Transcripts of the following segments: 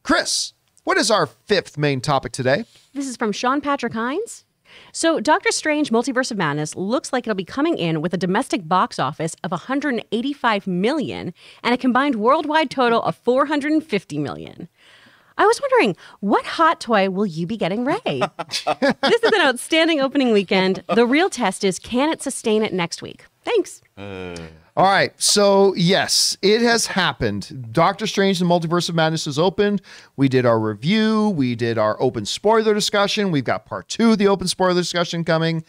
Chris, what is our fifth main topic today? This is from Sean Patrick Hines. So Doctor Strange Multiverse of Madness looks like it'll be coming in with a domestic box office of $185 million and a combined worldwide total of $450 million. I was wondering, what hot toy will you be getting, Ray? This is an outstanding opening weekend. The real test is, can it sustain it next week? Thanks. All right, so yes, it has happened. Doctor Strange and the Multiverse of Madness is opened. We did our review. We did our open spoiler discussion. We've got part 2 of the open spoiler discussion coming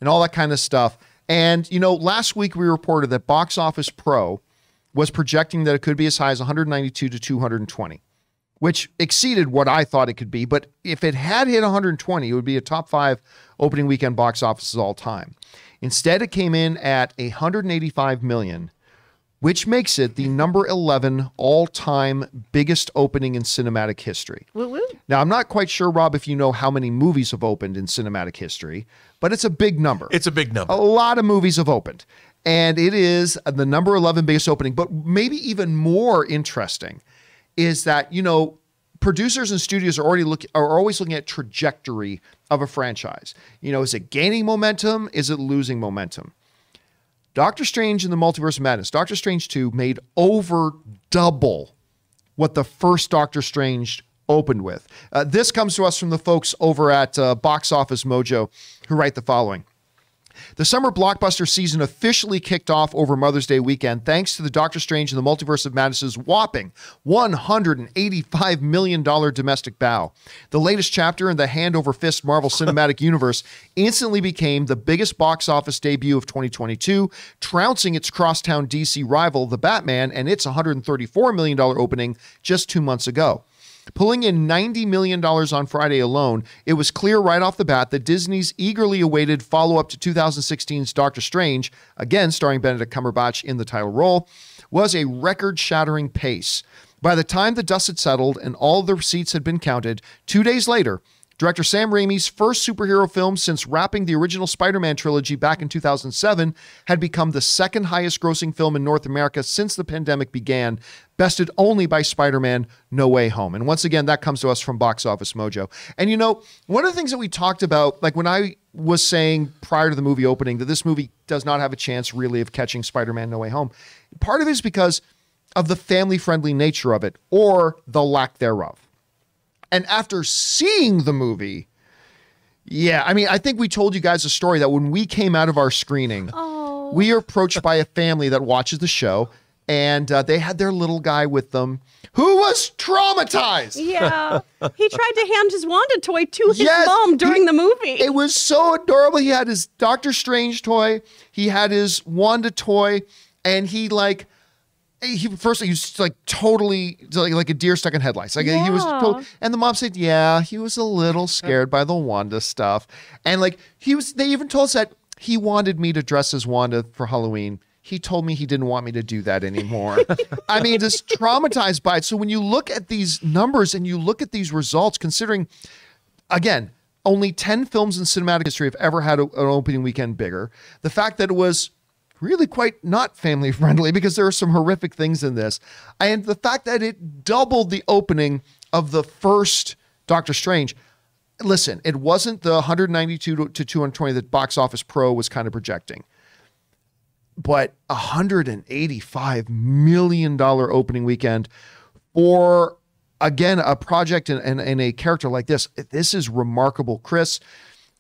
and all that kind of stuff. And, you know, last week we reported that Box Office Pro was projecting that it could be as high as 192 to 220, which exceeded what I thought it could be. But if it had hit 120, it would be a top 5 opening weekend box offices all time. Instead, it came in at $185 million, which makes it the number 11 all-time biggest opening in cinematic history. Woo-woo. Now, I'm not quite sure, Rob, if you know how many movies have opened in cinematic history, but it's a big number. It's a big number. A lot of movies have opened, and it is the number 11 biggest opening. But maybe even more interesting is that, you know, producers and studios are always looking at trajectory of a franchise. You know, is it gaining momentum? Is it losing momentum? Doctor Strange and the Multiverse of Madness, Doctor Strange 2 made over double what the first Doctor Strange opened with. This comes to us from the folks over at Box Office Mojo, who write the following. The summer blockbuster season officially kicked off over Mother's Day weekend thanks to the Doctor Strange and the Multiverse of Madness's whopping $185 million domestic bow. The latest chapter in the hand-over-fist Marvel Cinematic Universe instantly became the biggest box office debut of 2022, trouncing its crosstown DC rival, The Batman, and its $134 million opening just 2 months ago. Pulling in $90 million on Friday alone, it was clear right off the bat that Disney's eagerly awaited follow-up to 2016's Doctor Strange, again starring Benedict Cumberbatch in the title role, was a record-shattering pace. By the time the dust had settled and all the receipts had been counted, 2 days later, director Sam Raimi's first superhero film since wrapping the original Spider-Man trilogy back in 2007 had become the second highest grossing film in North America since the pandemic began, bested only by Spider-Man No Way Home. And once again, that comes to us from Box Office Mojo. And you know, one of the things that we talked about, like when I was saying prior to the movie opening that this movie does not have a chance really of catching Spider-Man No Way Home, part of it is because of the family-friendly nature of it, or the lack thereof. And after seeing the movie, yeah, I mean, I think we told you guys a story that when we came out of our screening, we were approached by a family that watches the show, and they had their little guy with them who was traumatized. Yeah. He tried to hand his Wanda toy to his Yes, mom during the movie. It was so adorable. He had his Doctor Strange toy. He had his Wanda toy, and he was like totally like a deer stuck in headlights. Like he was, and the mom said, yeah, he was a little scared by the Wanda stuff. And like they even told us that he wanted me to dress as Wanda for Halloween. He told me he didn't want me to do that anymore. I mean, just traumatized by it. So when you look at these numbers and you look at these results, considering, again, only 10 films in cinematic history have ever had an opening weekend bigger. The fact that it was really quite not family friendly because there are some horrific things in this. And the fact that it doubled the opening of the first Doctor Strange. Listen, it wasn't the 192 to 220 that Box Office Pro was kind of projecting, but $185 million opening weekend for, again, a project and a character like this. This is remarkable. Chris,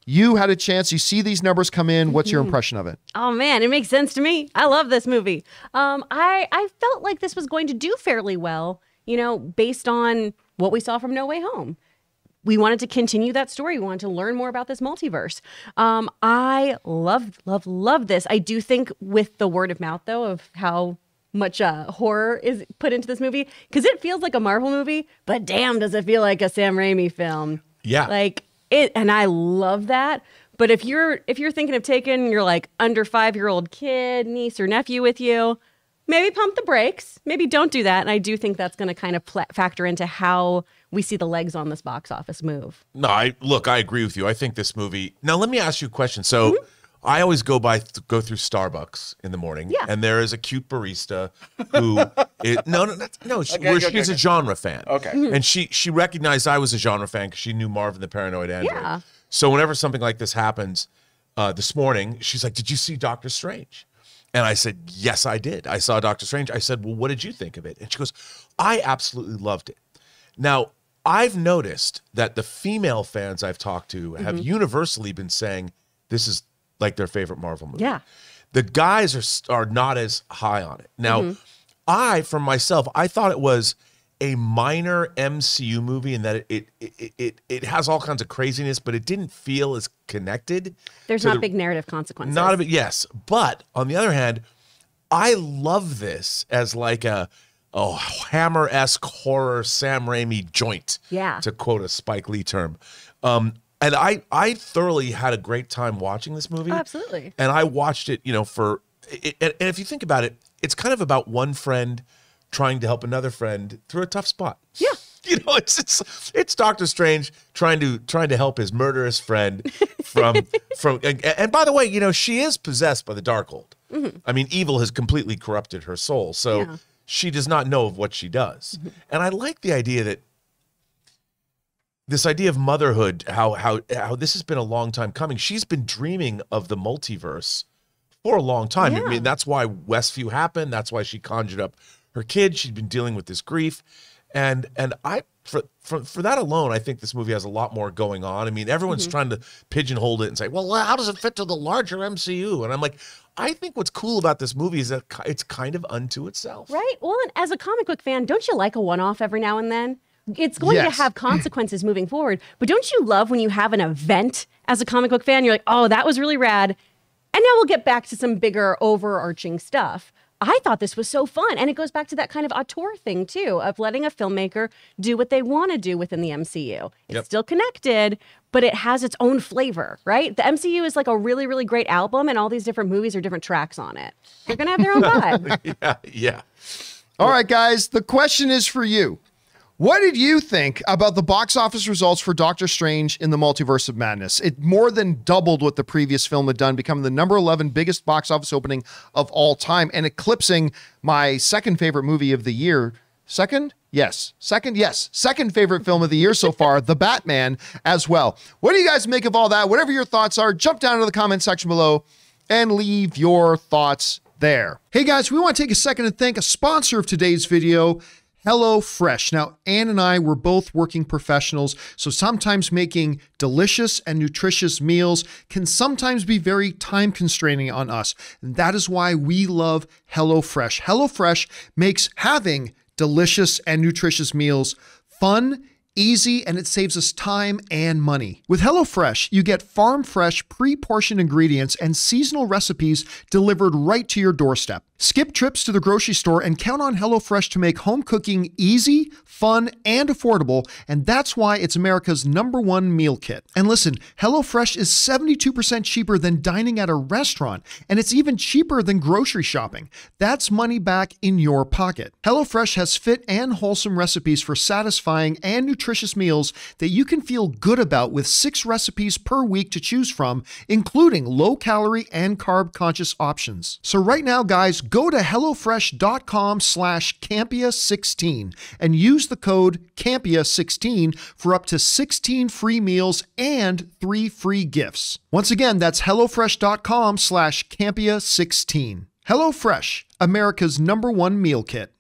you had a chance. You see these numbers come in. What's your impression of it? Oh, man, it makes sense to me. I love this movie. I felt like this was going to do fairly well, you know, based on what we saw from No Way Home. We wanted to continue that story. We wanted to learn more about this multiverse. I love this. I do think with the word of mouth, though, of how much horror is put into this movie, because it feels like a Marvel movie, but damn, does it feel like a Sam Raimi film. Yeah. Like it, and I love that. But if you're thinking of taking your like under 5-year-old kid, niece or nephew with you, maybe pump the brakes. Maybe don't do that. And I do think that's going to kind of factor into how we see the legs on this box office move. No, I agree with you. I think this movie. Now, let me ask you a question. So, I always go through Starbucks in the morning, Yeah. and there is a cute barista who she's a genre fan. Okay. And she recognized I was a genre fan because she knew Marvin the Paranoid Android. Yeah. So whenever something like this happens, this morning, she's like, "Did you see Doctor Strange?" And I said, "Yes, I did. I saw Doctor Strange." I said, "Well, what did you think of it?" And she goes, "I absolutely loved it." Now, I've noticed that the female fans I've talked to have universally been saying this is like their favorite Marvel movie. Yeah. The guys are not as high on it. Now, for myself, I thought it was a minor MCU movie in that it has all kinds of craziness, but it didn't feel as connected. There's not big narrative consequences. Not of it, yes. But on the other hand, I love this as like a Hammer-esque horror Sam Raimi joint. Yeah. To quote a Spike Lee term. And I thoroughly had a great time watching this movie. Oh, absolutely. And I watched it, and if you think about it, it's kind of about one friend trying to help another friend through a tough spot. Yeah. It's Doctor Strange trying to help his murderous friend from and by the way, she is possessed by the Darkhold. I mean, evil has completely corrupted her soul, so she does not know of what she does. And I like the idea that this idea of motherhood, how this has been a long time coming. She's been dreaming of the multiverse for a long time. Yeah. I mean, that's why Westview happened. That's why she conjured up her kid. She's been dealing with this grief. And I for that alone, I think this movie has a lot more going on. I mean, everyone's trying to pigeonhole it and say, well, how does it fit to the larger MCU? And I'm like, I think what's cool about this movie is that it's kind of unto itself. Right? Well, and as a comic book fan, don't you like a one-off every now and then? It's going to have consequences moving forward. But don't you love when you have an event as a comic book fan? You're like, oh, that was really rad. And now we'll get back to some bigger overarching stuff. I thought this was so fun. And it goes back to that kind of auteur thing, too, of letting a filmmaker do what they want to do within the MCU. It's still connected, but it has its own flavor, right? The MCU is like a really, really great album, and all these different movies are different tracks on it. They're going to have their own vibe. Yeah. All right, guys, the question is for you. What did you think about the box office results for Doctor Strange in the Multiverse of Madness? It more than doubled what the previous film had done, becoming the number 11 biggest box office opening of all time and eclipsing my second favorite movie of the year. Second? Yes. Second favorite film of the year so far, The Batman, as well. What do you guys make of all that? Whatever your thoughts are, jump down to the comment section below and leave your thoughts there. Hey guys, we want to take a second to thank a sponsor of today's video, HelloFresh. Now, Ann and I were both working professionals, so sometimes making delicious and nutritious meals can sometimes be very time constraining on us. And that is why we love HelloFresh. HelloFresh makes having delicious and nutritious meals fun, easy, and it saves us time and money. With HelloFresh, you get farm-fresh, pre-portioned ingredients and seasonal recipes delivered right to your doorstep. Skip trips to the grocery store and count on HelloFresh to make home cooking easy, fun, and affordable, and that's why it's America's #1 meal kit. And listen, HelloFresh is 72% cheaper than dining at a restaurant, and it's even cheaper than grocery shopping. That's money back in your pocket. HelloFresh has fit and wholesome recipes for satisfying and nutritious meals that you can feel good about with 6 recipes per week to choose from, including low-calorie and carb-conscious options. So right now, guys, go to HelloFresh.com/Campia16 and use the code Campia16 for up to 16 free meals and 3 free gifts. Once again, that's HelloFresh.com/Campia16. HelloFresh, America's #1 meal kit.